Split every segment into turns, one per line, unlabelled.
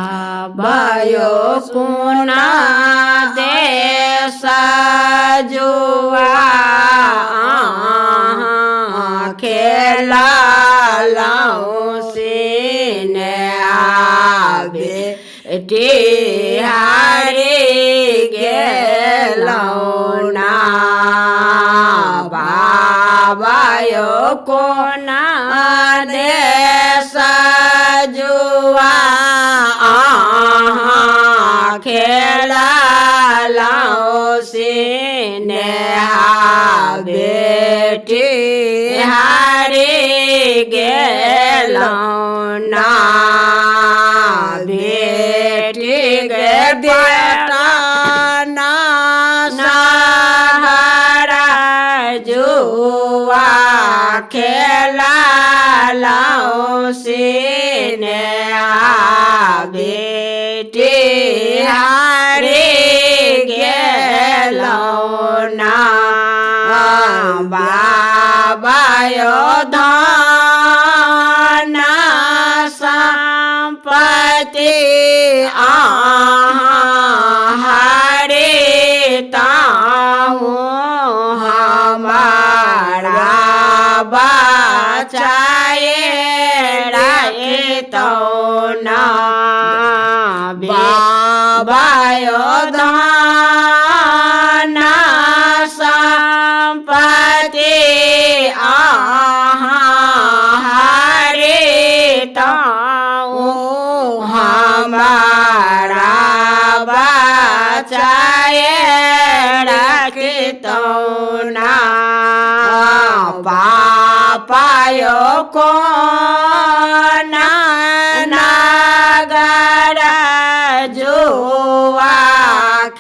बाबायो कुना देश जुआ खेला सीने आबे हारी गेलौना बाबायो कोना देश जुआ खेला सीने बेटी हारी गेलौना बेटी गे बेटा ना सारा जुआ खेला सीने बेटी हारी गेलौना बाबायो धन संपत्ति हारी ताहू हमारा बचाए राखितो ना बाबायो धन संपत्ति हारी ताऊ हमारा बचाए राखितो ना पापायो को नागर जुआ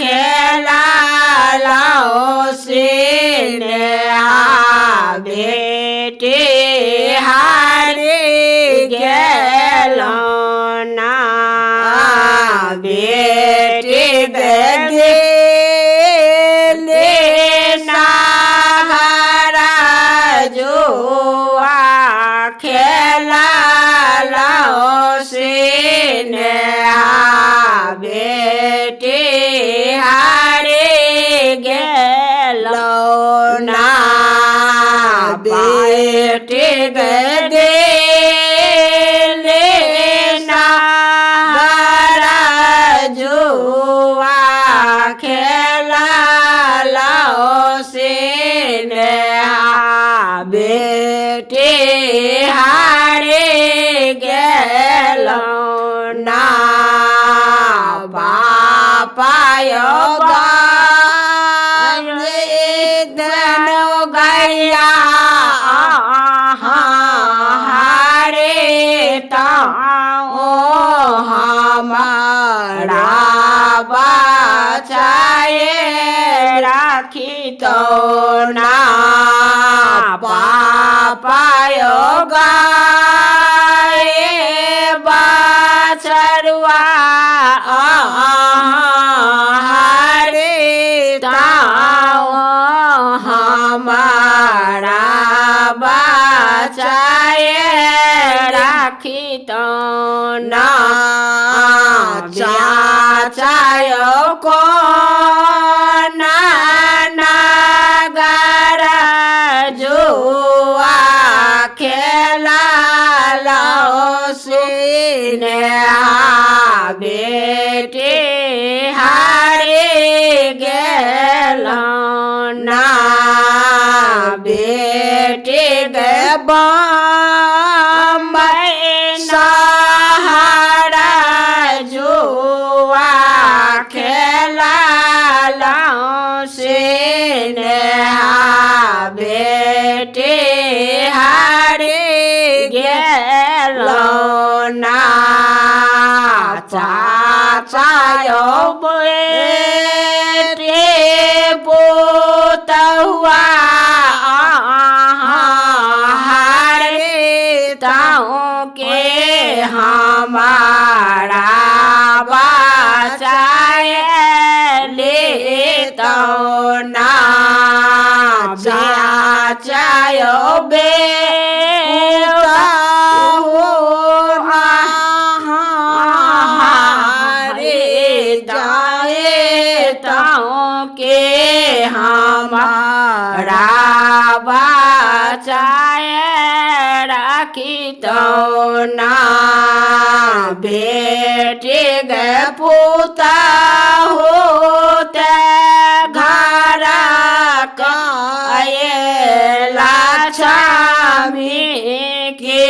खेला सीने बेटी हारी गेलौना बेटी बेटी नागरा जुआ खेला सीने बेटी हारी गेलौना बेटी गे नागरा जुआ खेला सीने बेटी हारी गेलौना पापायो धनो गैया हारे ताओ हमारा बचाए राखितो ना पापायो गाए बछरुआ हारे ताओ हमारा बचाए राखितो ना चाचायो को नागर जुआ खेला सीने बेटी हारी गेलौना बेटी गे बम्बई सहारा जुआ खेला सीने बेटी हारी गेलौना चाचायो बेटी पुतहुआ हारे ताऊ के हमारा बचाए लेतो ना चाचायो बेटा लाए राखी तो ना बेटी गे पुता होते घरा काये लाछामी के